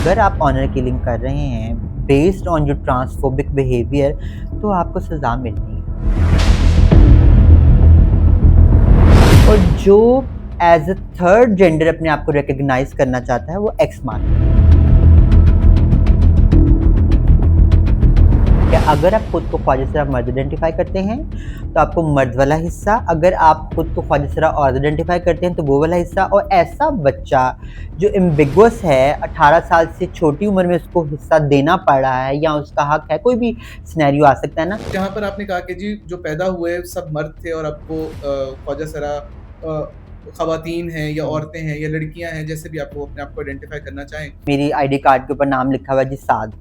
अगर आप honour killing कर रहे हैं based on your transphobic behaviour तो आपको सज़ा मिलनी है। और जो एज अ थर्ड जेंडर अपने आप को रिकॉग्नाइज करना चाहता है वो एक्स मार्क है। अगर आप खुद को ख्वाजा सरा मर्द आइडेंटिफाई करते हैं तो आपको मर्द वाला हिस्सा, अगर आप खुद को ख्वाजा सरा औरत आइडेंटिफाई करते हैं तो वो वाला हिस्सा। और ऐसा बच्चा जो एम्बिगुअस है, 18 साल से छोटी उम्र में उसको हिस्सा देना पड़ रहा है या उसका हक है, कोई भी सिनेरियो आ सकता है ना। जहाँ पर आपने कहा कि जी जो पैदा हुए सब मर्द थे और अब वो ख्वाजा सरा खवातीन हैं या औरतें हैं या लड़कियां हैं, जैसे भी आप वो अपने आप को आइडेंटिफाई करना चाहें। मेरी आईडी कार्ड के ऊपर नाम लिखा हुआ है जी साद,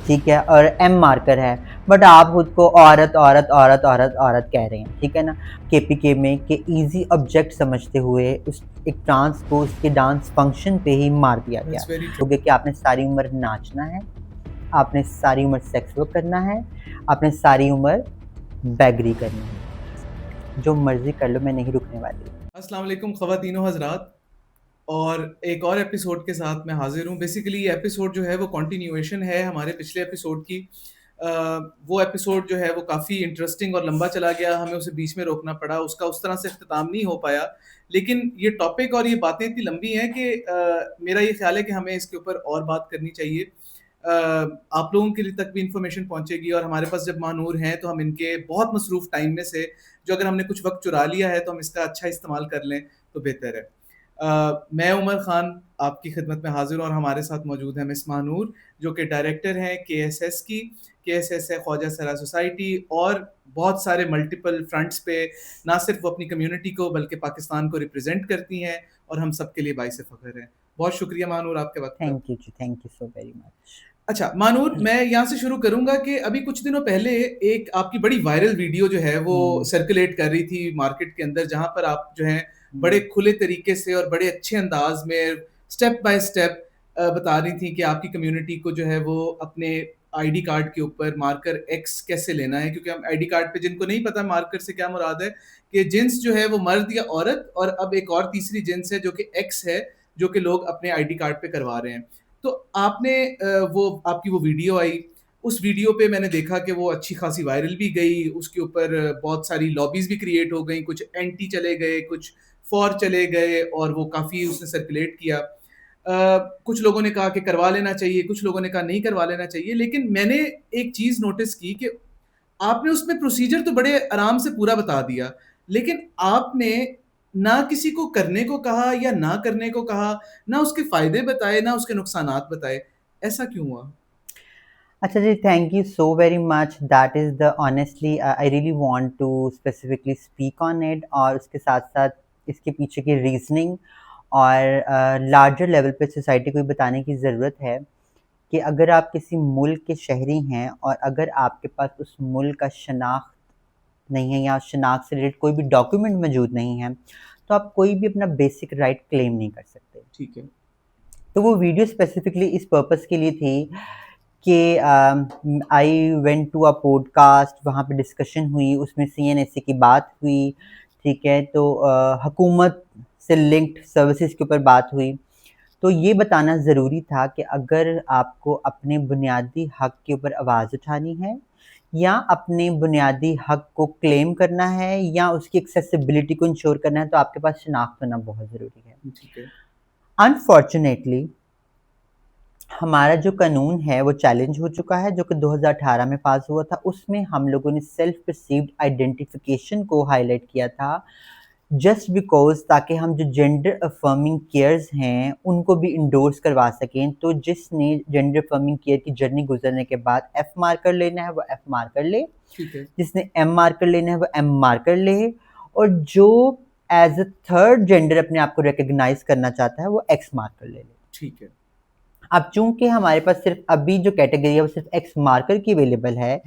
ठीक है, और एम मार्कर है, बट आप खुद को औरत औरत औरत औरत औरत कह रहे हैं, ठीक है ना। केपीके में के इजी ऑब्जेक्ट समझते हुए उस एक डांस को उसके डांस फंक्शन पे ही मार दिया गया। क्योंकि कि आपने सारी उम्र नाचना है, आपने सारी उम्र सेक्स वर्क करना है, आपने सारी उम्र बैगरी करनी है। जो मर्जी कर लो, मैं नहीं रुकने वाली। अस्सलाम वालेकुम ख़वातीनो हज़रात, और एक और एपिसोड के साथ मैं हाजिर हूँ। बेसिकली ये एपिसोड जो है वो कंटिन्यूएशन है हमारे पिछले एपिसोड की। वो एपिसोड जो है वो काफ़ी इंटरेस्टिंग और लंबा चला गया, हमें उसे बीच में रोकना पड़ा, उसका उस तरह से इख्तिताम नहीं हो पाया। लेकिन ये टॉपिक और ये बातें इतनी लंबी हैं कि मेरा ये ख्याल है कि हमें इसके ऊपर और बात करनी चाहिए। आप लोगों के लिए तक भी इंफॉर्मेशन पहुंचेगी, और हमारे पास जब महानूर हैं तो हम इनके बहुत मसरूफ टाइम में से जो अगर हमने कुछ वक्त चुरा लिया है तो हम इसका अच्छा इस्तेमाल कर लें तो बेहतर है। मैं उमर खान आपकी खिदमत में हाजिर हूँ, और हमारे साथ मौजूद है मिस महानूर जो कि डायरेक्टर हैं KSS की। KSS है ख्वाजा सरा सोसाइटी, और बहुत सारे मल्टीपल फ्रंट्स पे ना सिर्फ वो अपनी कम्युनिटी को बल्कि पाकिस्तान को रिप्रेजेंट करती हैं, और हम सब के लिए बाइस फ़ख्र है। बहुत शुक्रिया महानूर आपके वक्त का। थैंक यू जी, thank you so very much. अच्छा महानूर, मैं यहाँ से शुरू करूंगा कि अभी कुछ दिनों पहले एक आपकी बड़ी वायरल वीडियो जो है वो सर्कुलेट कर रही थी मार्केट के अंदर, जहां पर आप जो है बड़े खुले तरीके से और बड़े अच्छे अंदाज में स्टेप बाय स्टेप बता रही थी कि आपकी कम्युनिटी को जो है वो अपने आईडी कार्ड के ऊपर मार्कर एक्स कैसे लेना है। क्योंकि हम आईडी कार्ड पे, जिनको नहीं पता मार्कर से क्या मुराद है, कि जिन्स जो है वो मर्द या औरत, और अब एक और तीसरी जिन्स है जो कि एक्स है, जो कि लोग अपने आईडी कार्ड पे करवा रहे हैं। तो आपने वो आपकी वो वीडियो आई, उस वीडियो पे मैंने देखा कि वो अच्छी खासी वायरल भी गई, उसके ऊपर बहुत सारी लॉबीज भी क्रिएट हो गई, कुछ एंटी चले गए, कुछ फॉर चले गए, और वो काफ़ी उसने सर्कुलेट किया। कुछ लोगों ने कहा कि करवा लेना चाहिए, कुछ लोगों ने कहा नहीं करवा लेना चाहिए। लेकिन मैंने एक चीज़ नोटिस की कि आपने उसमें प्रोसीजर तो बड़े आराम से पूरा बता दिया, लेकिन आपने ना किसी को करने को कहा या ना करने को कहा, ना उसके फ़ायदे बताए, ना उसके नुकसानात बताए। ऐसा क्यों हुआ? अच्छा जी, thank you so very much. That is the honestly I really want to specifically speak on it, और उसके साथ-साथ इसके पीछे की रीज़निंग और लार्जर लेवल पे सोसाइटी को ये बताने की ज़रूरत है कि अगर आप किसी मुल्क के शहरी हैं और अगर आपके पास उस मुल्क का शनाख्त नहीं है या शनाख्त से रिलेटेड कोई भी डॉक्यूमेंट मौजूद नहीं है, तो आप कोई भी अपना बेसिक राइट क्लेम नहीं कर सकते। ठीक है। तो वो वीडियो स्पेसिफिकली इस पर्पस के लिए थी कि I went to a podcast, वहाँ पे डिस्कशन हुई, उसमें CNSA की बात हुई, ठीक है, तो हुकूमत से लिंक्ड सर्विसेज के ऊपर बात हुई। तो ये बताना ज़रूरी था कि अगर आपको अपने बुनियादी हक के ऊपर आवाज़ उठानी है या अपने बुनियादी हक को क्लेम करना है या उसकी एक्सेसिबिलिटी को इंश्योर करना है, तो आपके पास शनाख्त होना बहुत ज़रूरी है। ठीक है। अनफॉर्चुनेटली हमारा जो कानून है वो चैलेंज हो चुका है, जो कि 2018 में पास हुआ था। उसमें हम लोगों ने सेल्फ परसीव्ड आइडेंटिफिकेशन को हाईलाइट किया था, जस्ट बिकॉज़ ताकि हम जो जेंडर अफर्मिंग केयर्स हैं उनको भी इंडोर्स करवा सकें। तो जिसने जेंडर अफर्मिंग केयर की जर्नी गुजरने के बाद एफ मार्कर लेना है वो एफ मार्कर ले, ठीक है। जिसने एम मार्कर लेना है वो एम मार्कर ले, और जो एज अ थर्ड जेंडर अपने आप को रिकग्नाइज करना चाहता है वो एक्स मार्कर ले ले। ठीक है। अब चूंकि हमारे पास सिर्फ अभी जो कैटेगरी है वो सिर्फ एक्स मार्कर की अवेलेबल है,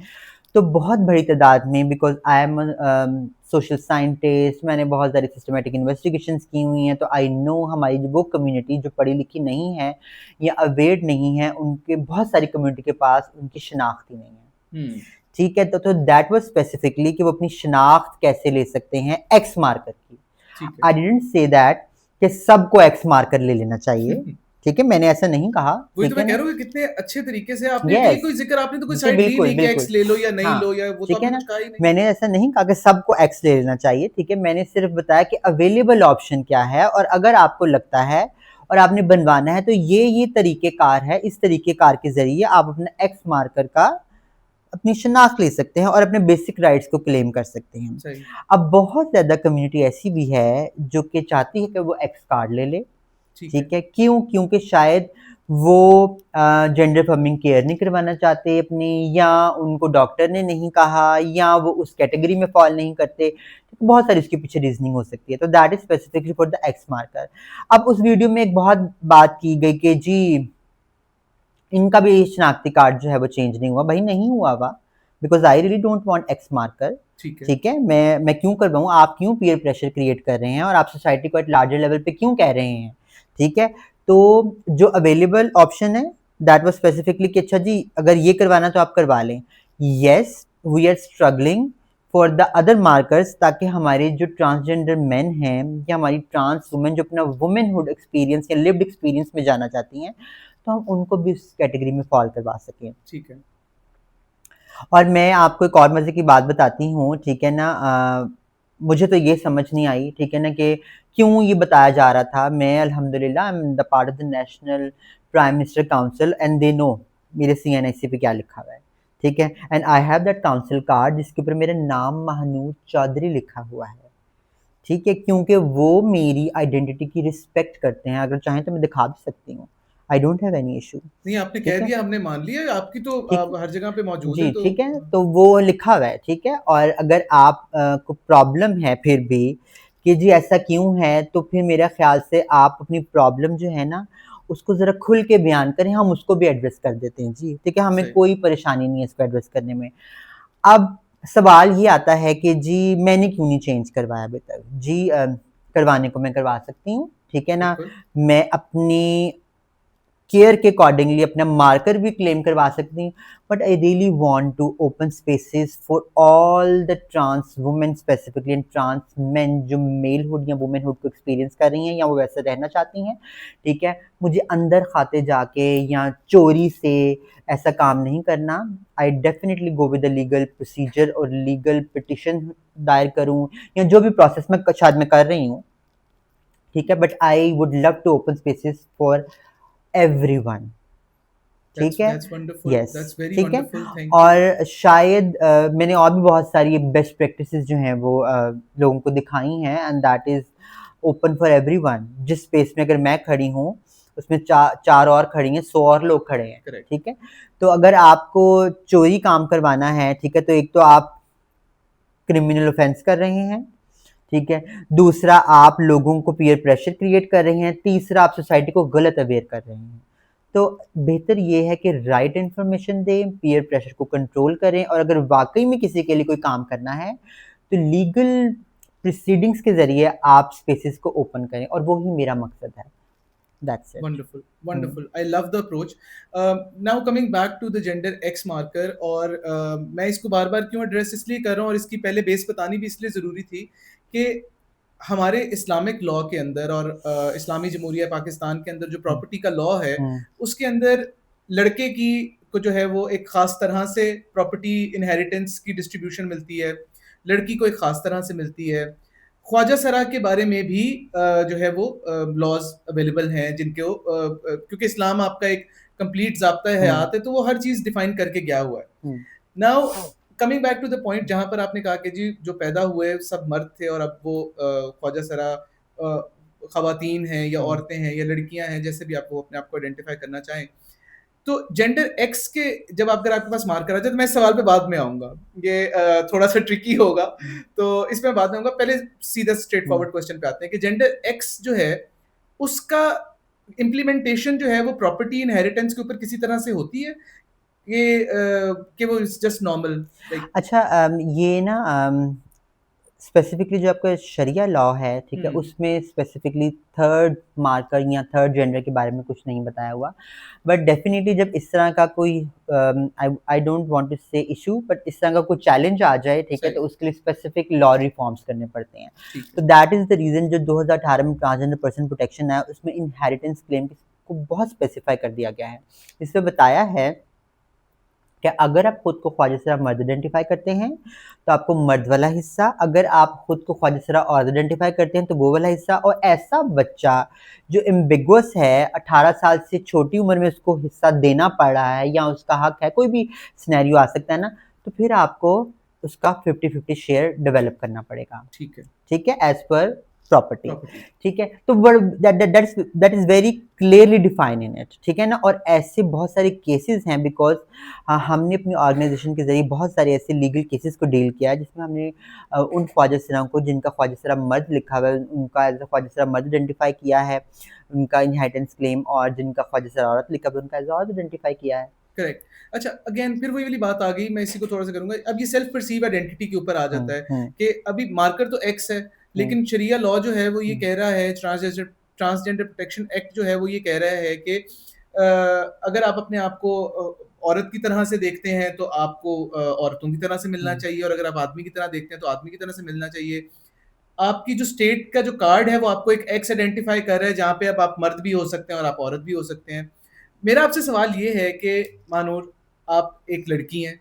तो बहुत बड़ी तादाद में, because I am social scientist, मैंने बहुत सारी सिस्टमेटिक इन्वेस्टिगेशंस की हुई हैं, तो आई नो हमारी जो वो कम्युनिटी जो पढ़ी लिखी नहीं है या अवेयर नहीं है, उनके बहुत सारी कम्युनिटी के पास उनकी शनाख्त ही नहीं है। ठीक है, तो दैट वाज स्पेसिफिकली कि वो अपनी शनाख्त कैसे ले सकते हैं एक्स मार्कर की। ठीक आई है। डिडंट से दैट कि सबको एक्स मार्कर ले लेना चाहिए, ठीक है, मैंने ऐसा नहीं कहा, वही तो ठीक है मैं कह ना? रहा हूँ कि कितने अच्छे तरीके से आपने ये यस, कोई जिक्र आपने तो कोई जी, साइड ली बिल्कुल, नहीं कि बिल्कुल। एक्स ले लो या नहीं हाँ, लो, या वो तो ठीक है आपने ना? कुछ कहा ही नहीं। मैंने ऐसा नहीं कहा कि सबको एक्स ले लेना चाहिए, ठीक है? मैंने सिर्फ़ बताया कि अवेलेबल ऑप्शन क्या है, और अगर आपको लगता है और आपने बनवाना है, तो ये तरीक़ेकार है, इस तरीक़ेकार के ज़रिए आप अपना एक्स मार्कर का अपनी शनाख्त ले सकते हैं और अपने बेसिक राइट्स को क्लेम कर सकते हैं। सही। अब बहुत ज़्यादा कम्युनिटी ऐसी भी है जो कि चाहती है कि वो एक्स कार्ड ले ले, ठीक है। ठीक है? क्यों? क्योंकि शायद वो जेंडर अफर्मिंग केयर नहीं करवाना चाहते अपनी, या उनको डॉक्टर ने नहीं कहा, या वो उस कैटेगरी में फ़ॉल नहीं करते। बहुत सारी इसके पीछे रीज़निंग हो सकती है। तो that is specifically for the x marker. अब उस वीडियो में एक बहुत बात की गई कि जी इनका भी शनाख्ती कार्ड जो है वो चेंज नहीं हुआ। भाई नहीं हुआ हुआ, because I really don't want x marker, ठीक है। ठीक है? मैं क्यों करवाऊँ? आप क्यों पीयर प्रेशर क्रिएट कर रहे हैं और आप सोसाइटी को एट लार्जर लेवल पे क्यों कह रहे हैं, ठीक है? तो जो अवेलेबल ऑप्शन है दैट वाज़ स्पेसिफिकली कि अच्छा जी अगर ये करवाना तो आप करवा लें। Yes, we are struggling for the other markers, ताकि हमारे जो ट्रांसजेंडर मेन हैं या हमारी ट्रांस वुमेन जो अपना वुमेनहुड एक्सपीरियंस या लिव्ड एक्सपीरियंस में जाना चाहती हैं, तो हम उनको भी उस कैटेगरी में फ़ॉल करवा सकें। ठीक है। और मैं आपको एक और मज़े की बात बताती हूँ, ठीक है ना? मुझे तो ये समझ नहीं आई, ठीक है ना, कि क्यों ये बताया जा रहा था। मैं अल्हम्दुलिल्लाह I am the part of the national prime minister council and they know मेरे सीएनआईसी पे क्या लिखा हुआ है, ठीक है? And I have that council card जिसके ऊपर मेरा नाम महनूद चौधरी लिखा हुआ है, ठीक है? क्योंकि वो मेरी आइडेंटिटी की रिस्पेक्ट करते हैं। अगर चाहें तो मैं दिखा भी सकती हूँ। I don't have any issue, नहीं, आपने कह ठीक है? दिया, हमने मान लिया, आपकी तो ठीक हर जगह पे मौजूद है जी, तो ठीक है, तो वो लिखा हुआ है, ठीक है? और अगर आप को प्रॉब्लम है फिर भी कि जी ऐसा क्यों है, तो फिर मेरा ख़्याल से आप अपनी प्रॉब्लम जो है ना, उसको ज़रा खुल के बयान करें, हम उसको भी एड्रेस कर देते हैं जी, ठीक है? हमें सही। कोई परेशानी नहीं है इसको एड्रेस करने में। अब सवाल ये आता है कि जी मैंने क्यों नहीं चेंज करवाया अभी तक? जी करवाने को मैं करवा सकती हूँ, ठीक है ना? बिल्कुल। मैं अपनी केयर के अकॉर्डिंगली अपना मार्कर भी क्लेम करवा सकती हूँ, but I really want to open spaces for all the trans women specifically and trans men जो मेलहुड या वुमेनहुड को एक्सपीरियंस कर रही हैं या वो वैसे रहना चाहती हैं, ठीक है? मुझे अंदर खाते जाके या चोरी से ऐसा काम नहीं करना। I definitely go with the legal procedure और लीगल पिटिशन दायर करूँ या जो भी प्रोसेस मैं शायद मैं कर रही हूँ, ठीक है? But I would love to open spaces for everyone, ठीक है? That's wonderful, yes, that's very ठीक है? Wonderful, thank you. और शायद मैंने और भी बहुत सारी बेस्ट प्रैक्टिसेस जो हैं वो लोगों को दिखाई हैं and that is open for everyone. जिस स्पेस में अगर मैं खड़ी हूँ, उसमें 4 और खड़ी हैं, 100 और लोग खड़े हैं, करेक्ट। ठीक है? तो अगर आपको चोरी काम करवाना है, ठीक है? तो एक तो आप क्रिमिनल ऑफेंस कर रहे हैं, ठीक है? दूसरा आप लोगों को पीयर प्रेशर क्रिएट कर रहे हैं, तीसरा आप सोसाइटी को गलत अवेयर कर रहे हैं। तो बेहतर ये है कि राइट इन्फॉर्मेशन दें, पीयर प्रेशर को कंट्रोल करें और अगर वाक़ई में किसी के लिए कोई काम करना है, तो लीगल प्रोसीडिंग्स के ज़रिए आप स्पेसेस को ओपन करें और वो ही मेरा मकसद है। That's it. Wonderful, hmm. Wonderful, I love the approach. Now coming back to the gender X marker, और मैं इसको बार-बार क्यों एड्रेस इसलिए कर रहा हूँ और इसकी पहले बेस बतानी भी इसलिए ज़रूरी थी कि हमारे इस्लामिक लॉ के अंदर और इस्लामी जमहूरिया पाकिस्तान के अंदर जो हुँ, प्रॉपर्टी का लॉ है, हुँ, उसके अंदर लड़के की को जो है वो एक खास तरह से प्रॉपर्टी इनहेरिटेंस की डिस्ट्रीब्यूशन मिलती है, लड़की को एक खास तरह से मिलती है। ख्वाजा सरा के बारे में भी जो है वो लॉज अवेलेबल हैं जिनको क्योंकि इस्लाम आपका एक कंप्लीट ज़ाब्ता हुँ, हयात है, तो वो हर चीज़ डिफाइन करके गया हुआ है। Hmm, now coming back to the point जहाँ पर आपने कहा कि जी जो पैदा हुए सब मर्द थे और अब वो ख्वाजा सरा खवातीन हैं या हुँ, औरतें हैं या लड़कियां हैं, जैसे भी आप वो अपने आप को आइडेंटिफाई करना चाहें। तो जेंडर एक्स के जब अगर आपके पास मार्कर आ जाए, तो मैं इस सवाल पे बाद में आऊँगा। ये थोड़ा सा ट्रिकी होगा, हुँ, तो इसमें बाद में आऊँगा। पहले सीधा स्ट्रेट हुँ। फॉरवर्ड क्वेश्चन पे आते हैं कि जेंडर एक्स जो है, उसका इम्प्लीमेंटेशन जो है वो प्रॉपर्टी इनहेरिटेंस के ऊपर किसी तरह से होती है? ये कि वो इट्स जस्ट नॉर्मल लाइक अच्छा ये ना स्पेसिफिकली जो आपका शरिया लॉ है, ठीक है? हुँ, उसमें स्पेसिफिकली थर्ड मार्कर या थर्ड जेंडर के बारे में कुछ नहीं बताया हुआ। बट डेफ़िनिटली जब इस तरह का कोई आई डोंट वांट टू से इश्यू बट इस तरह का कोई चैलेंज आ जाए, ठीक है? सही, तो उसके लिए स्पेसिफिक लॉ रिफॉर्म्स करने पड़ते हैं। ठीक तो है। दैट इज़ द रीज़न जो 2018 में ट्रांसजेंडर पर्सन प्रोटेक्शन आया, उसमें इनहेरिटेंस क्लेम की आपको बहुत स्पेसिफाई कर दिया गया है। इसमें बताया है कि अगर आप खुद को ख्वाजा सरा मर्द आइडेंटिफाई करते हैं तो आपको मर्द वाला हिस्सा, अगर आप खुद को ख्वाजा सरा औरत आइडेंटिफाई करते हैं तो वो वाला हिस्सा, और ऐसा बच्चा जो एम्बिगुअस है, 18 साल से छोटी उम्र में उसको हिस्सा देना पड़ रहा है या उसका हक है, कोई भी सिनेरियो आ सकता है ना, तो फिर आपको उसका 50-50 शेयर डेवलप करना पड़ेगा। ठीक है, ठीक है, एज पर प्रॉपर्टी। प्रॉपर्टी। ठीक है, तो that is very clearly define in it. ठीक है ना, और ऐसे बहुत सारे केसेस हैं, बिकॉज हमने अपनी ऑर्गेनाइजेशन के जरिए बहुत सारे ऐसे लीगल केसेस को डील किया है जिसमें हमने उन ख्वाजा सराओं को जिनका ख्वाजा सरा मर्द लिखा हुआ है उनका एज अ ख्वाजा सरा मर्द आइडेंटिफाई किया है, उनका इनहेरिटेंस क्लेम, और जिनका ख्वाजा सरा औरत लिखा हुआ है उनका एज औरत आइडेंटिफाई किया है। करेक्ट। अच्छा, अगेन फिर वही वाली बात आ गई, मैं इसी को थोड़ा सा करूंगा। अब ये सेल्फ परसीव आइडेंटिटी के ऊपर आ जाता है कि अभी मार्कर तो एक्स है, लेकिन शरिया लॉ जो है वो ये कह रहा है, ट्रांसजेंडर प्रोटेक्शन एक्ट जो है वो ये कह रहा है कि अगर आप अपने आप को औरत की तरह से देखते हैं तो आपको औरतों की तरह से मिलना चाहिए, और अगर आप आदमी की तरह देखते हैं तो आदमी की तरह से मिलना चाहिए। आपकी जो स्टेट का जो कार्ड है वो आपको एक एक्स आइडेंटिफाई कर रहा है, जहाँ पे अब आप मर्द भी हो सकते हैं और आप औरत भी हो सकते हैं। मेरा आपसे सवाल ये है कि मानूर, आप एक लड़की हैं,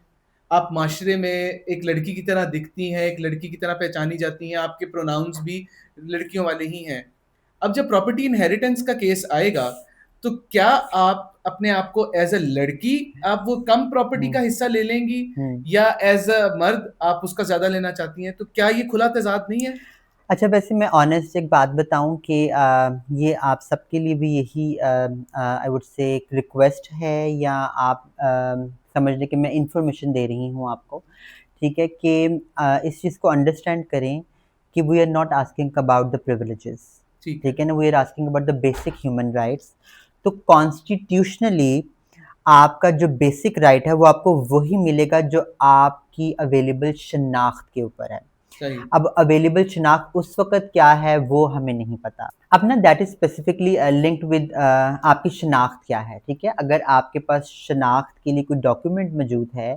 आप माशरे में एक लड़की की तरह दिखती हैं, एक लड़की की तरह पहचानी जाती हैं, आपके प्रोनाउंस भी लड़कियों वाले ही हैं। अब जब प्रॉपर्टी इनहेरिटेंस का केस आएगा, तो क्या आप अपने आप को एज अ लड़की आप वो कम प्रॉपर्टी का हिस्सा ले लेंगी, या एज अ मर्द आप उसका ज्यादा लेना चाहती हैं? तो क्या ये खुला तजाद नहीं है? अच्छा, वैसे मैं ऑनेस्ट एक बात बताऊं कि ये आप सबके लिए भी यही आई वुड से एक रिक्वेस्ट है, या आप समझ लें कि मैं इंफॉर्मेशन दे रही हूं आपको। ठीक है, कि इस चीज़ को अंडरस्टैंड करें कि we are not asking about the privileges. ठीक है। ठीक है ना, we are asking about the basic human rights. तो कॉन्स्टिट्यूशनली आपका जो बेसिक राइट है वो आपको वही मिलेगा जो आपकी अवेलेबल शनाख्त के ऊपर है। सही। अब अवेलेबल शनाख्त उस वक़्त क्या है वो हमें नहीं पता। अब ना that is specifically linked with आपकी शनाख्त क्या है, ठीक है? अगर आपके पास शनाख्त के लिए कोई डॉक्यूमेंट मौजूद है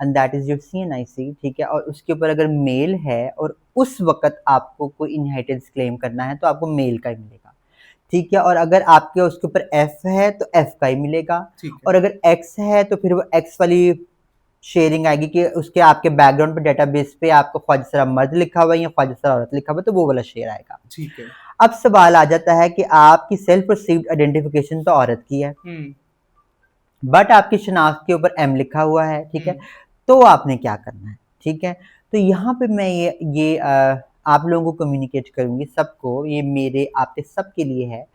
and that is your CNIC, ठीक है? और उसके ऊपर अगर मेल है और उस वक़्त आपको कोई इनहेरिटेंस क्लेम करना है तो आपको मेल का ही मिलेगा, ठीक है? और अगर आपके उसके ऊपर एफ है तो एफ का ही मिलेगा, ठीक है। और अगर एक्स है तो फिर वो एक्स वाली शेयरिंग आएगी कि उसके आपके बैकग्राउंड पे डेटाबेस पे आपको ख्वाजा सरा मर्द लिखा हुआ है या ख्वाजा सरा औरत लिखा हुआ है, तो वो वाला शेयर आएगा। ठीक है। अब सवाल आ जाता है कि आपकी सेल्फ परसीव्ड आइडेंटिफिकेशन तो औरत की है, बट आपकी शनाख्त के ऊपर एम लिखा हुआ है, ठीक है? तो आपने क्या करना है, ठीक है? तो यहाँ पे मैं ये आप लोगों को कम्युनिकेट करूंगी सबको, ये मेरे आपके सबके लिए है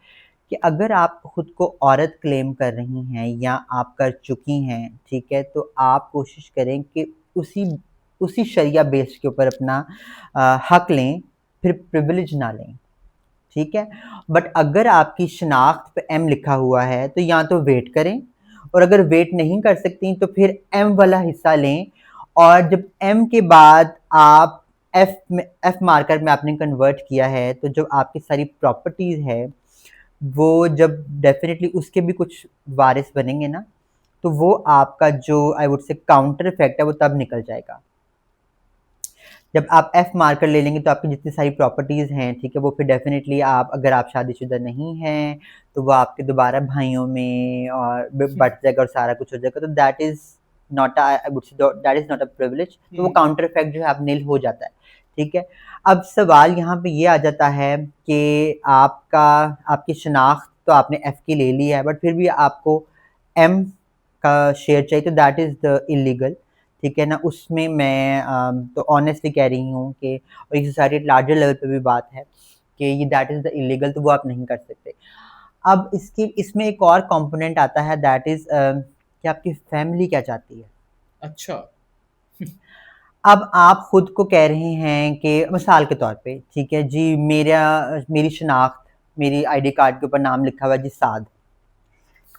कि अगर आप खुद को औरत क्लेम कर रही हैं या आप कर चुकी हैं, ठीक है? तो आप कोशिश करें कि उसी उसी शरिया बेस के ऊपर अपना हक लें, फिर प्रिविलेज ना लें, ठीक है? बट अगर आपकी शनाख्त पे एम लिखा हुआ है तो या तो वेट करें, और अगर वेट नहीं कर सकती तो फिर एम वाला हिस्सा लें, और जब एम के बाद आप एफ मार्कर में आपने कन्वर्ट किया है तो जो आपकी सारी प्रॉपर्टीज़ है वो जब डेफिनेटली उसके भी कुछ वारिस बनेंगे ना, तो वो आपका जो I would say counter effect है वो तब निकल जाएगा। जब आप एफ मार्कर ले लेंगे तो आपकी जितनी सारी प्रॉपर्टीज़ हैं, ठीक है, वो फिर डेफिनेटली आप अगर आप शादीशुदा नहीं हैं तो वो आपके दोबारा भाइयों में और बट जाएगा और सारा कुछ हो जाएगा। तो that is not I would say that is not a privilege. तो वो काउंटर इफेक्ट जो है आप नील हो जाता है, ठीक है? अब सवाल यहाँ पे ये आ जाता है कि आपकी शनाख्त तो आपने एफ की ले ली है, बट फिर भी आपको एम का शेयर चाहिए, तो दैट इज़ द इलीगल, ठीक है ना? उसमें मैं तो ऑनेस्टली कह रही हूँ कि, और ये सोसाइटी लार्जर लेवल पे भी बात है कि ये दैट इज़ द इलीगल, तो वो आप नहीं कर सकते। अब इसमें एक और कंपोनेंट आता है, दैट इज़ कि आपकी फैमिली क्या चाहती है। अच्छा। अब आप खुद को कह रहे हैं कि मिसाल के तौर पे, ठीक है जी, मेरी शनाख्त, मेरी आईडी कार्ड के ऊपर नाम लिखा हुआ है जी साद,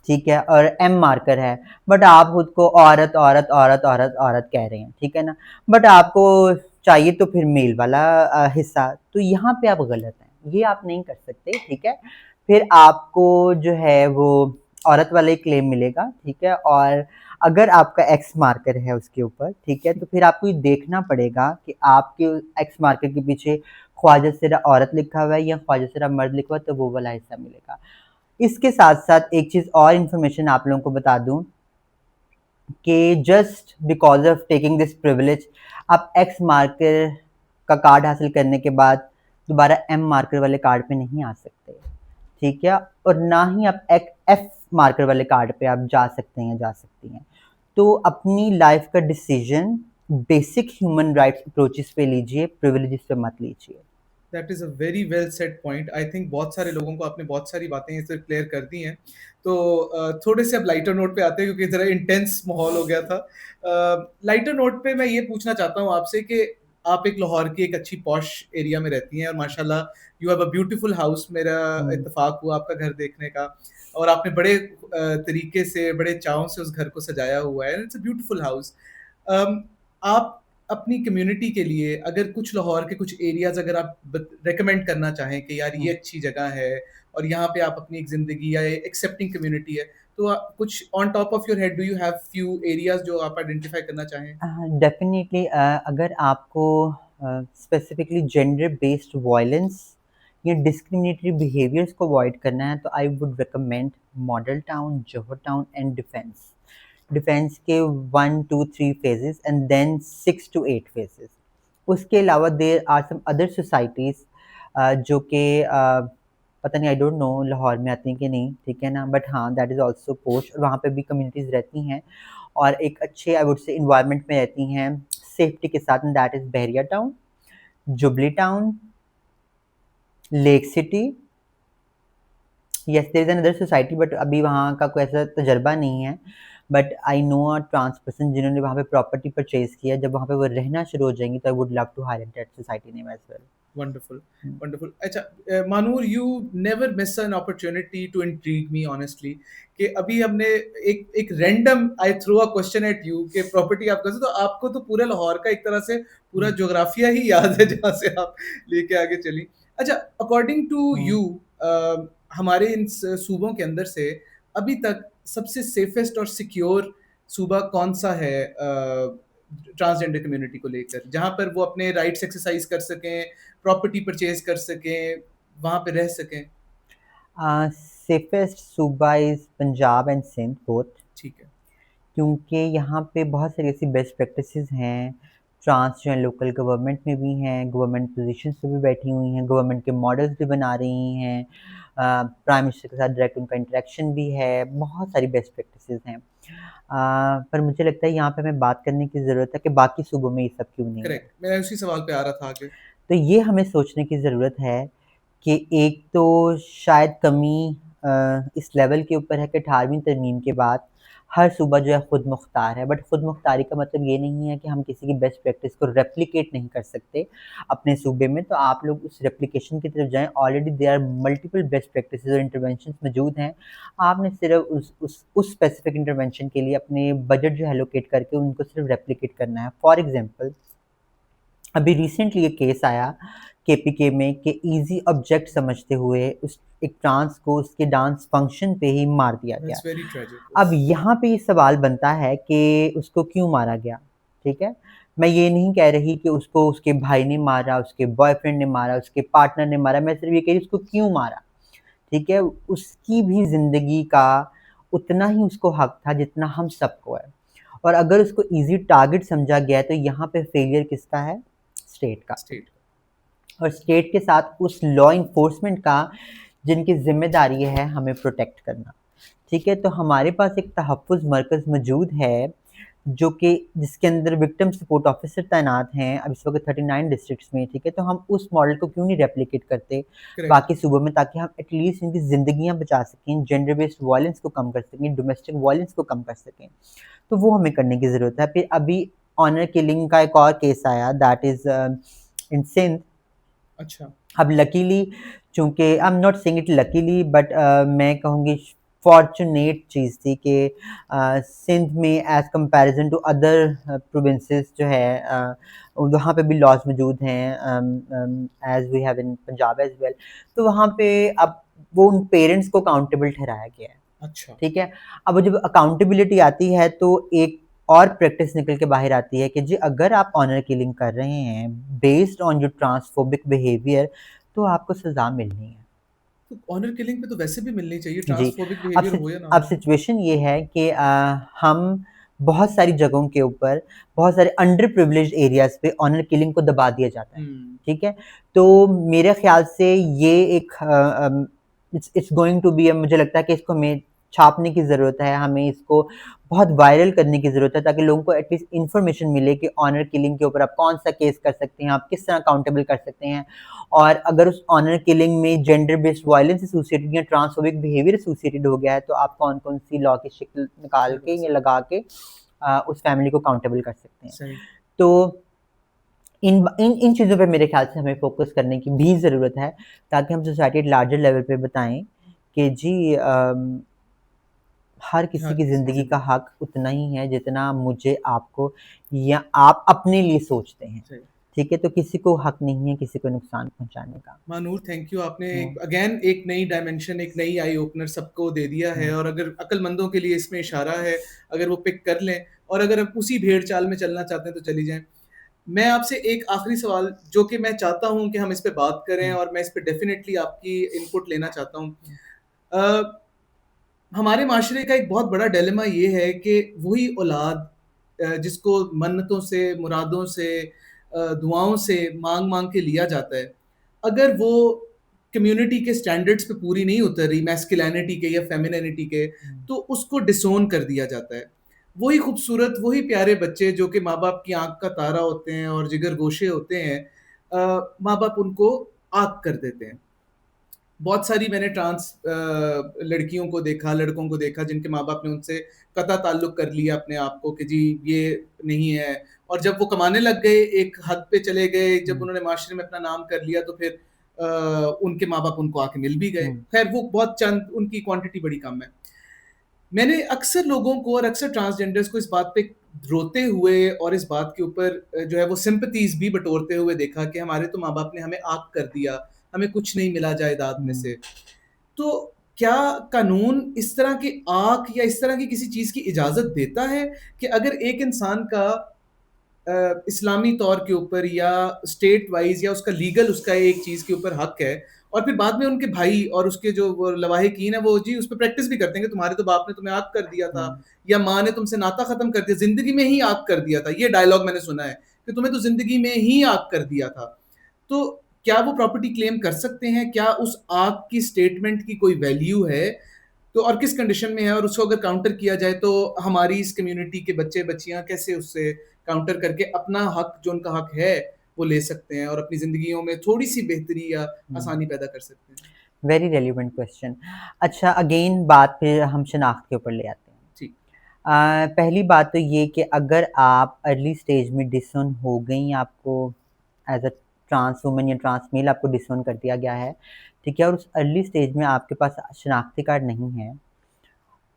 ठीक है, और एम मार्कर है, बट आप खुद को औरत औरत औरत औरत औरत कह रहे हैं, ठीक है ना? बट आपको चाहिए तो फिर मेल वाला हिस्सा, तो यहाँ पे आप गलत हैं, ये आप नहीं कर सकते, ठीक है? फिर आपको जो है वो औरत वाला ही क्लेम मिलेगा, ठीक है? और अगर आपका एक्स मार्कर है उसके ऊपर, ठीक है, तो फिर आपको ये देखना पड़ेगा कि आपके एक्स मार्कर के पीछे ख्वाजा सिरा औरत लिखा हुआ है या ख्वाजा सिरा मर्द लिखा हुआ है, तो वो वाला हिस्सा मिलेगा। इसके साथ-साथ एक चीज़ और इन्फॉर्मेशन आप लोगों को बता दूँ कि just because of taking this privilege आप एक्स मार्कर का कार्ड हासिल करने के बाद दोबारा एम मार्कर वाले कार्ड पे नहीं आ सकते, ठीक है? और ना ही आप एक एफ मार्कर वाले कार्ड पे आप जा सकते हैं, जा सकती हैं। तो अपनी लाइफ़ का decision basic human rights approaches पे लीजिए, प्रिविलेजेस पे मत लीजिए। That is a very well said point. I think बहुत सारे लोगों को आपने बहुत सारी बातें इससे क्लियर कर दी हैं। तो थोड़े से अब लाइटर नोट पे आते हैं क्योंकि ज़रा इंटेंस माहौल हो गया था। लाइटर नोट पे मैं ये पूछना चाहता हूँ आपसे कि आप एक लाहौर की एक अच्छी पॉश एरिया में रहती हैं और माशाल्लाह you have a beautiful house. मेरा हुँ। इत्तेफ़ाक हुआ आपका घर देखने का और आपने बड़े तरीके से, बड़े चाव से उस घर को सजाया हुआ है। It's a beautiful house. आप अपनी कम्युनिटी के लिए अगर कुछ लाहौर के कुछ एरियाज अगर आप रेकमेंड करना चाहें कि यार ये हुँ। अच्छी जगह है और यहाँ पे आप अपनी एक जिंदगी या एक्सेप्टिंग कम्युनिटी है, तो आप कुछ on top of your head do you have few areas जो आप आइडेंटिफाई करना चाहें? डेफ़िनिटली अगर आपको स्पेसिफ़िकली जेंडर बेस्ड वॉयलेंस या डिस्क्रिमिनेटरी बिहेवियर्स को अवॉइड करना है, तो I would recommend Model Town, Johar Town and Defence. Defence के 1, 2, 3 phases and then 6 to 8 phases. उसके अलावा there are some other societies जो कि पता नहीं, आई डोंट नो लाहौर में आती हैं कि नहीं, ठीक है ना? बट हाँ, दैट इज़ ऑल्सो पोश और वहाँ पे भी कम्युनिटीज़ रहती हैं और एक अच्छे आई वुड से एनवायरनमेंट में रहती हैं, सेफ्टी के साथ, and that is Bahria Town, Jubilee Town, Lake City. Yes, there is another society but अभी वहाँ का कोई ऐसा तजुर्बा नहीं है। But I know a trans person जिन्होंने वहाँ पे प्रॉपर्टी परचेज़ किया। जब वहाँ पे वो रहना शुरू हो जाएँगी तो I would love to highlight that society name as well. Wonderful, hmm. Wonderful. अच्छा, Manoor, you never miss an opportunity to intrigue me honestly कि अभी हमने एक एक random I throw a question at you कि प्रॉपर्टी आप कैसे, तो आपको तो पूरे लाहौर का एक तरह से पूरा हुँ। ज्योग्राफिया ही याद है जहाँ से आप लेके आगे चली। अच्छा, अकॉर्डिंग टू हुँ। यू हमारे इन सूबों के अंदर से अभी तक सबसे सेफेस्ट और सिक्योर सूबा कौन सा है ट्रांसजेंडर कम्युनिटी को लेकर, जहाँ पर वो अपने राइट्स एक्सरसाइज कर सकें, प्रॉपर्टी परचेज कर सकें, वहाँ पे रह सकें? सेफेस्ट सूबा is Punjab and Sindh both. ठीक है। क्योंकि यहाँ पे बहुत सारी ऐसी बेस्ट प्रैक्टिसेस हैं, ट्रांस जो हैं लोकल गवर्नमेंट में भी हैं, गवर्नमेंट पोजीशंस पे भी बैठी हुई हैं, गवर्नमेंट के मॉडल्स भी बना रही हैं, प्राइम मिनिस्टर के साथ डायरेक्ट उनका इंटरेक्शन भी है, बहुत सारी बेस्ट प्रैक्टिसेस हैं। पर मुझे लगता है यहाँ पे हमें बात करने की ज़रूरत है कि बाकी सूबों में ये सब क्यों नहीं है। करेक्ट, मैं उसी सवाल पे आ रहा था आगे। तो ये हमें सोचने की ज़रूरत है कि एक तो शायद कमी इस लेवल के ऊपर है कि 18वीं तरमीम के बाद हर सूबा जो है खुद मुख्तार है। बट खुद मुख्तारी का मतलब ये नहीं है कि हम किसी की बेस्ट प्रैक्टिस को रेप्लिकेट नहीं कर सकते अपने सूबे में। तो आप लोग उस रेप्लिकेशन की तरफ जाएँ। Already there are multiple best practices और इंटरवेंशंस मौजूद हैं। आपने सिर्फ़ उस स्पेसिफिक इंटरवेंशन के लिए अपने बजट जो है एलोकेट करके उनको सिर्फ़ रेप्लिकेट करना है। फॉर एग्ज़ाम्पल, अभी रिसेंटली एक केस आया केपीके में कि ईज़ी ऑब्जेक्ट समझते हुए उस एक ट्रांस को उसके डांस फंक्शन पे ही मार दिया गया। That's very tragic. अब यहाँ पे ये सवाल बनता है कि उसको क्यों मारा गया, ठीक है? मैं ये नहीं कह रही कि उसको उसके भाई ने मारा, उसके बॉयफ्रेंड ने मारा, उसके पार्टनर ने मारा, मैं सिर्फ़ ये कह रही हूँ उसको क्यों मारा, ठीक है? उसकी भी ज़िंदगी का उतना ही उसको हक था जितना हम सबको है। और अगर उसको ईज़ी टारगेट समझा गया है तो यहाँ पे फेलियर किसका है? स्टेट का। स्टेट। और स्टेट के साथ उस लॉ इन्फोर्समेंट का जिनकी ज़िम्मेदारी है हमें प्रोटेक्ट करना, ठीक है? तो हमारे पास एक तहफ़्फ़ुज़ मरकज़ मौजूद है, जो कि जिसके अंदर विक्टिम सपोर्ट ऑफ़िसर तैनात हैं, अब इस वक़्त 39 डिस्ट्रिक्ट्स में, ठीक है? तो हम उस मॉडल को क्यों नहीं रेप्लिकेट करते करेक्ट। बाकी सूबों में, ताकि हम एटलीस्ट इनकी ज़िंदगियाँ बचा सकें, जेंडर बेस्ड वायलेंस को कम कर सकें, डोमेस्टिक वायलेंस को कम कर सकें। तो वो हमें करने की ज़रूरत है। फिर अभी ऑनर किलिंग का एक और केस आया, दैट इज़ इन सिंध। अच्छा। अब लकीली, चूँकि I am not saying it luckily, but मैं कहूँगी फॉर्च्यूनेट चीज़ थी कि सिंध में as comparison to other provinces जो है वहाँ पे भी लॉज़ मौजूद हैं, as we have in Punjab as well. तो वहाँ पे अब वो उन पेरेंट्स को अकाउंटेबल ठहराया गया है। अच्छा। ठीक है? अब वो जब अकाउंटेबिलिटी आती है तो एक और प्रैक्टिस निकल के बाहर आती है कि जी अगर आप ऑनर किलिंग कर रहे हैं based on your transphobic behaviour तो आपको सज़ा मिलनी है। तो ऑनर किलिंग पे तो वैसे भी मिलनी चाहिए, जी। ट्रांसफोबिक बिहेवियर हो या ना अब हो। सिचुएशन ये है कि हम बहुत सारी जगहों के ऊपर, बहुत सारे अंडर प्रिविलेज्ड एरियाज़ पे ऑनर किलिंग को दबा दिया जाता है, हुँ, ठीक है? तो मेरे ख़्याल से ये एक इट्स गोइंग टू बी मुझे लगता है कि इसको हमें छापने की ज़रूरत है, हमें इसको बहुत वायरल करने की ज़रूरत है ताकि लोगों को एटलीस्ट इन्फॉर्मेशन मिले कि ऑनर किलिंग के ऊपर आप कौन-सा केस कर सकते हैं, आप किस तरह अकाउंटेबल कर सकते हैं। और अगर उस ऑनर किलिंग में जेंडर बेस्ड वायलेंस एसोसिएटेड या ट्रांसफोबिक बिहेवियर एसोसिएटेड हो गया है तो आप कौन-कौन सी लॉ की शिक्ल निकाल क्या कर के या सकते लगा के उस फैमिली को अकाउंटेबल कर सकते हैं। सही। तो इन चीज़ों पे मेरे ख्याल से हमें फ़ोकस करने की भी ज़रूरत है ताकि हम सोसाइटी एट लार्जर लेवल पे बताएँ कि जी हर किसी हर की किसी की ज़िंदगी का ज़िंदगी हक उतना ही है जितना मुझे, आपको या आप अपने लिए सोचते हैं। सही। ठीक है? तो किसी को हक नहीं है किसी को नुकसान पहुँचाने का। मानूर थैंक यू, आपने हुँ, एक अगेन एक नई डायमेंशन, एक नई आई ओपनर सबको दे दिया है, हुँ, और अगर अक्लमंदों के लिए इसमें इशारा है, अगर वो पिक कर लें और अगर आप उसी भेड़ चाल में चलना चाहते हैं तो चली जाएँ। मैं आपसे एक आखिरी सवाल जो कि मैं चाहता हूँ कि हम इस पे बात करें हुँ, और मैं इस पे डेफ़िनेटली आपकी इनपुट लेना चाहता हूँ। हुँ, अ, हमारे माशरे का एक बहुत बड़ा डिलेमा ये है कि वही औलाद जिसको मन्नतों से, मुरादों से, दुआओं से माँग-माँग के लिया जाता है, अगर वो कम्युनिटी के स्टैंडर्ड्स पे पूरी नहीं उतर रही, मैस्कुलिनिटी के या फेमिनिनिटी के, हुँ, तो उसको डिसोन कर दिया जाता है। वही खूबसूरत, वही प्यारे बच्चे जो कि माँ-बाप की आँख का तारा होते हैं और जिगरगोशे होते हैं, माँ-बाप उनको आँख कर देते हैं। बहुत सारी मैंने लड़कियों को देखा, लड़कों को देखा जिनके माँ-बाप ने उनसे कतई ताल्लुक कर लिया अपने आप को कि जी ये नहीं है, और जब वो कमाने लग गए, एक हद पे चले गए, जब हुँ, उन्होंने माशरे में अपना नाम कर लिया तो फिर उनके माँ-बाप उनको आके मिल भी गए। हुँ, खैर वो बहुत चंद, उनकी क्वांटिटी बड़ी कम है। मैंने अक्सर लोगों को और अक्सर ट्रांसजेंडर्स को इस बात पे रोते हुए और इस बात के ऊपर जो है वो सिंपैथीज़ भी बटोरते हुए देखा कि हमारे तो माँ-बाप ने हमें आँख कर दिया, हमें कुछ नहीं मिला जायदाद में हुँ। से। तो क्या कानून इस तरह की आँख या इस तरह की किसी चीज़ की इजाज़त देता है कि अगर एक इंसान का इस्लामी तौर के ऊपर या स्टेट वाइज़ या उसका लीगल उसका एक चीज़ के ऊपर हक है, और फिर बाद में उनके भाई और उसके जो वो लवाहिकीन है वो जी उस पे प्रैक्टिस भी करते हैं कि तुम्हारे तो बाप ने तुम्हें आग कर दिया था, हुँ, या माँ ने तुमसे नाता ख़त्म कर दिया, ज़िंदगी में ही आग कर दिया था। ये डायलॉग मैंने सुना है कि तुम्हें तो ज़िंदगी में ही आग कर दिया था। तो क्या वो प्रॉपर्टी क्लेम कर सकते हैं? क्या उस आग की स्टेटमेंट की कोई वैल्यू है? तो और किस कंडीशन में है, और उसको अगर काउंटर किया जाए तो हमारी इस कम्युनिटी के बच्चे-बच्चियाँ कैसे उससे काउंटर करके अपना हक, जो उनका हक है, वो ले सकते हैं और अपनी ज़िंदगियों में थोड़ी-सी बेहतरी या हुँ। आसानी पैदा कर सकते हैं? Very relevant question. अच्छा, अगेन बात फिर हम शिनाख्त के ऊपर ले आते हैं। जी। पहली बात तो ये कि अगर आप अर्ली स्टेज में डिसोन हो गई, आपको एज़ अ ट्रांस वुमन या ट्रांस मेल आपको डिसोन कर दिया गया है, ठीक है? और उस अर्ली स्टेज में आपके पास शनाख्ती कार्ड नहीं है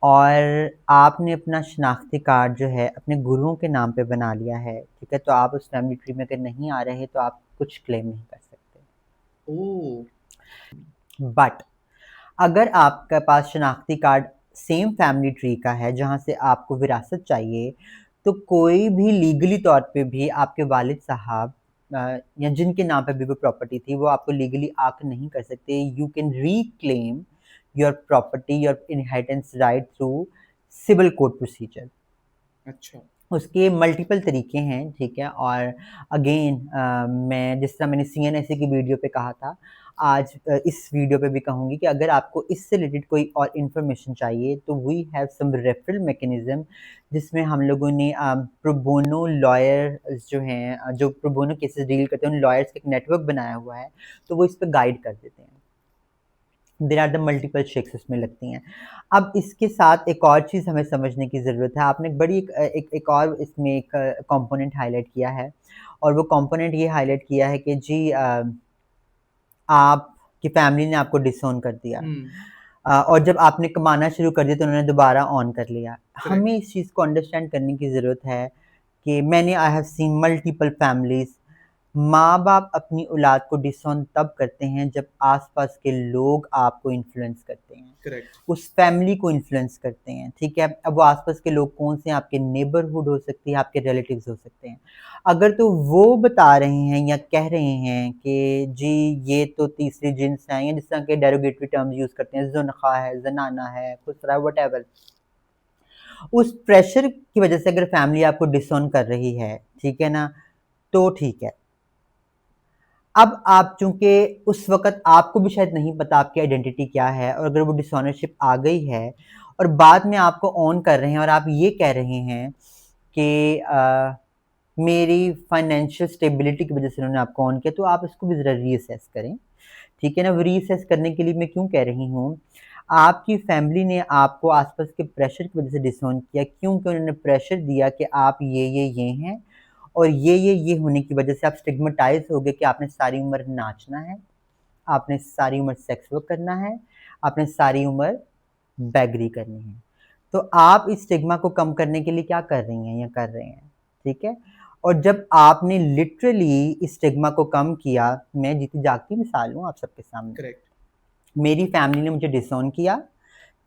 और आपने अपना शनाख्ती कार्ड जो है अपने गुरुओं के नाम पे बना लिया है, ठीक है? तो आप उस फैमिली ट्री में अगर नहीं आ रहे तो आप कुछ क्लेम नहीं कर सकते। ओह! बट अगर आपके पास शनाख्ती कार्ड सेम फैमिली ट्री का है जहाँ से आपको विरासत चाहिए, तो कोई भी लीगली तौर पे भी आपके वालिद साहब या जिनके नाम पे भी वो प्रॉपर्टी थी, वो आपको लीगली आके नहीं कर सकते। You can reclaim your property, your inheritance right through civil court procedure. अच्छा। उसके मल्टीपल तरीके हैं, ठीक है? और अगेन मैं जिस तरह मैंने सीएनएसए की वीडियो पे कहा था, आज इस वीडियो पे भी कहूँगी कि अगर आपको इससे रिलेटेड कोई और इन्फॉर्मेशन चाहिए, तो we have some referral mechanism जिसमें हम लोगों ने प्रो बोनो लॉयर्स जो हैं जो प्रो बोनो केसेस डील करते हैं, उन लॉयर्स का एक नेटवर्क बनाया हुआ है, तो वो इस पे गाइड कर देते हैं। There are the multiple shakes इसमें लगती हैं। अब इसके साथ एक और चीज़ हमें समझने की ज़रूरत है। आपने एक बड़ी एक और इसमें एक कंपोनेंट हाइलाइट किया है और वो कंपोनेंट ये हाइलाइट किया है कि जी आपकी फैमिली ने आपको डिसओन कर दिया। हुँ, और जब आपने कमाना शुरू कर दिया तो उन्होंने दोबारा ऑन कर लिया। करेक्ट। हमें इस चीज़ को अंडरस्टैंड करने की ज़रूरत है कि मैंने I have seen multiple families माँ-बाप अपनी औलाद को डिसऑन तब करते हैं जब आस-पास के लोग आपको इन्फ्लुएंस करते हैं, करेक्ट। उस फैमिली को इन्फ्लुएंस करते हैं, ठीक है? अब वो आस-पास के लोग कौन से हैं, आपके नेबरहुड हो सकती है, आपके रिलेटिव्स हो सकते हैं। अगर तो वो बता रहे हैं या कह रहे हैं कि जी ये तो तीसरी जिन्स है, या जिस तरह के डेरोगेटरी टर्म्स यूज़ करते हैं, ज़ुनख़ा है, ज़नाना है, खुसरा, व्हाटएवर। उस प्रेशर की वजह से अगर फैमिली आपको डिसऑन कर रही है, ठीक है ना? तो ठीक है। अब आप चूँकि उस वक़्त आपको भी शायद नहीं पता आपकी आइडेंटिटी क्या है, और अगर वो डिसऑनरशिप आ गई है और बाद में आपको ऑन कर रहे हैं और आप ये कह रहे हैं कि मेरी फाइनेंशियल स्टेबिलिटी की वज़ह से उन्होंने आपको ऑन किया, तो आप इसको भी ज़रा रीअसेस करें, ठीक है ना? वो रीअसेस करने के लिए मैं क्यों कह रही हूँ, आपकी फैमिली ने आपको आस-पास के प्रेशर की वज़ह से डिसऑन किया, क्योंकि उन्होंने प्रेशर दिया कि आप ये हैं, और ये होने की वजह से आप स्टिग्मेटाइज़ हो गए कि आपने सारी उम्र नाचना है, आपने सारी उम्र सेक्स वर्क करना है, आपने सारी उम्र बेगरी करनी है। तो आप इस स्टिग्मा को कम करने के लिए क्या कर रही हैं या कर रहे हैं, ठीक है? और जब आपने लिटरली इस स्टिग्मा को कम किया, मैं जीती-जागती मिसाल हूँ आप सबके सामने। करेक्ट। मेरी फैमिली ने मुझे डिसऑन किया,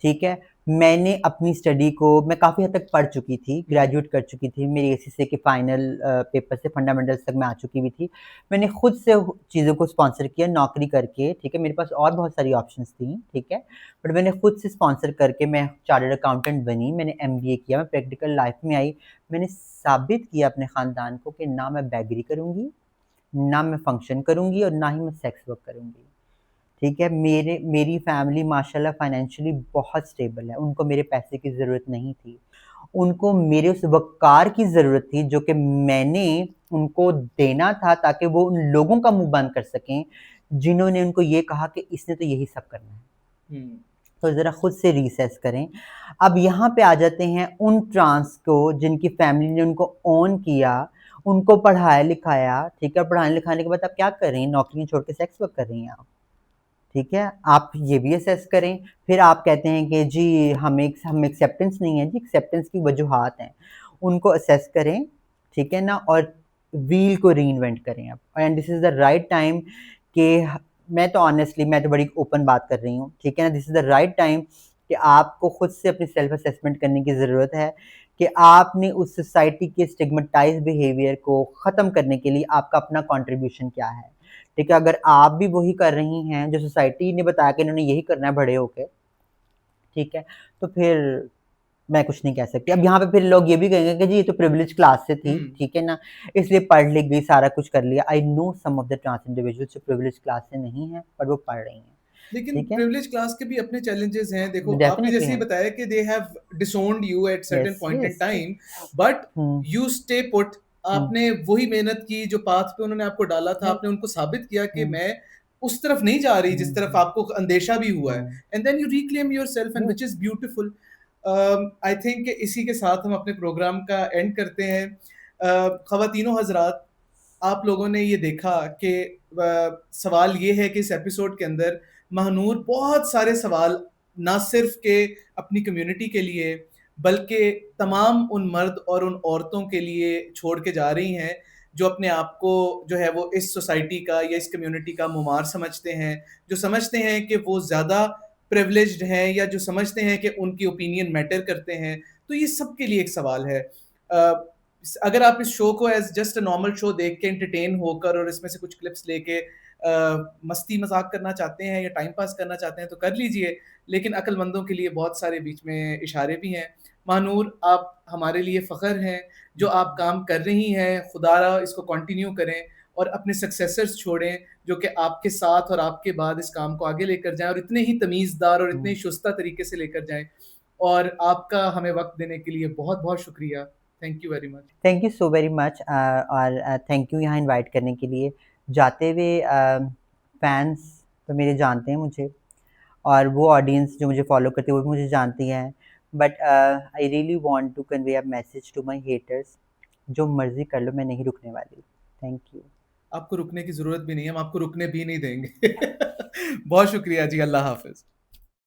ठीक है? मैंने अपनी स्टडी को, मैं काफ़ी हद तक पढ़ चुकी थी, ग्रेजुएट कर चुकी थी, मेरी एसीसीए के फाइनल पेपर से फंडामेंटल्स तक मैं आ चुकी हुई थी। मैंने खुद से चीज़ों को स्पॉन्सर किया नौकरी करके, ठीक है? मेरे पास और बहुत सारी ऑप्शंस थी, ठीक है? बट मैंने खुद से स्पॉन्सर करके मैं चार्टर्ड अकाउंटेंट बनी, मैंने एमबीए किया, मैं प्रैक्टिकल लाइफ में आई। मैंने साबित किया अपने ख़ानदान को कि ना मैं बेगरी करूँगी, ना मैं फंक्शन करूँगी, और ना ही मैं सेक्स वर्क करूँगी। ठीक है? मेरी फैमिली माशाल्लाह फाइनेंशियली बहुत स्टेबल है, उनको मेरे पैसे की ज़रूरत नहीं थी। उनको मेरे उस वक़्कार की ज़रूरत थी जो कि मैंने उनको देना था, ताकि वो उन लोगों का मुँह बंद कर सकें, जिन्होंने उनको ये कहा कि इसने तो यही सब करना है। हुँ। तो ज़रा खुद से रीसेस करें। अब यहाँ पे आ जाते हैं उन ट्रांस को जिनकी फैमिली ने उनको ऑन किया, उनको पढ़ाया-लिखाया, ठीक है? पढ़ाने-लिखाने के बाद आप क्या कर रही हैं? नौकरियाँ छोड़ के सेक्स वर्क कर रही हैं आप। ठीक है? आप ये भी असेस करें। फिर आप कहते हैं कि जी हम एक्सेप्टेंस नहीं है, जी एक्सेप्टेंस की वजूहात हैं। उनको असेस करें, ठीक है ना? और व्हील को रीइन्वेंट करें आप, and this is the right time कि मैं तो ऑनेस्टली मैं तो बड़ी ओपन बात कर रही हूँ, ठीक है ना? This is the right time कि आपको खुद से अपनी सेल्फ असेसमेंट करने की ज़रूरत है कि आपने उस सोसाइटी के स्टिग्मेटाइज़्ड बिहेवियर को ख़त्म करने के लिए आपका अपना कंट्रीब्यूशन क्या है? ठीक है? अगर आप भी वही कर रही हैं जो सोसाइटी ने बताया कि इन्होंने यही करना है बड़े होके, ठीक है? तो फिर मैं कुछ नहीं कह सकती। अब यहाँ पे फिर लोग ये भी कहेंगे कि जी ये तो प्रिविलेज्ड क्लास से थी, हुँ। ठीक है ना? इसलिए पढ़ लिख गई, सारा कुछ कर लिया। I know some of the trans individuals जो प्रिविलेज्ड क्लास से नहीं हैं, पर वो पढ़ रही हैं, लेकिन ठीक है? प्रिविलेज क्लास के भी अपने चैलेंजेस हैं। देखो, आपने डेफिनिटली जैसे ही हैं। बताया कि they have disowned you at certain yes, point in yes. Time, but hmm, you stay put. Hmm, आपने वही मेहनत की जो पाथ पे उन्होंने आपको डाला था, यस। आपने उनको साबित किया कि हुँ, मैं उस तरफ नहीं जा रही जिस हुँ, तरफ हुँ, आपको अंदेशा भी हुआ है, hmm, and then you reclaim yourself, and yes. Which is beautiful. I think इसी के साथ हम अपने प्रोग्राम का एंड करते हैं। ख़वातीनो हज़रात, आप लोगों ने ये देखा कि सवाल ये है कि इस एपिसोड के अंदर महानूर बहुत सारे सवाल ना सिर्फ के अपनी कम्युनिटी के लिए, बल्कि तमाम उन मर्द और उन औरतों के लिए छोड़ के जा रही हैं जो अपने आप को जो है वो इस सोसाइटी का या इस कम्युनिटी का मुमार समझते हैं, जो समझते हैं कि वो ज़्यादा प्रिविलेज्ड हैं, या जो समझते हैं कि उनकी ओपिनियन मैटर करते हैं। तो ये सबके लिए एक सवाल है। अगर आप इस शो को as just a normal show देख के एंटरटेन होकर और इसमें से कुछ क्लिप्स लेके मस्ती मज़ाक करना चाहते हैं या टाइम पास करना चाहते हैं तो कर लीजिए, लेकिन अक्लमंदों के लिए बहुत सारे बीच में इशारे भी हैं। महानूर, आप हमारे लिए फ़ख्र हैं, जो आप काम कर रही हैं, खुदा इसको कंटिन्यू करें और अपने सक्सेसर्स छोड़ें जो कि आपके साथ और आपके बाद इस काम को आगे लेकर जाएँ और इतने ही तमीज़दार और इतने हुँ। ही शुस्ता तरीके से लेकर जाएँ। और आपका हमें वक़्त देने के लिए बहुत-बहुत शुक्रिया। Thank you very much. Thank you so very much, और थैंक यू यहाँ इनवाइट करने के लिए। जाते हुए फैन्स तो मेरे जानते हैं मुझे, और वो ऑडियंस जो मुझे फॉलो करती है वो भी मुझे जानती है। But I really want to convey a message to my haters, जो मर्ज़ी कर लो, मैं नहीं रुकने वाली। Thank you. आपको रुकने की ज़रूरत भी नहीं है, हम आपको रुकने भी नहीं देंगे। बहुत शुक्रिया जी, अल्लाह हाफ़िज़।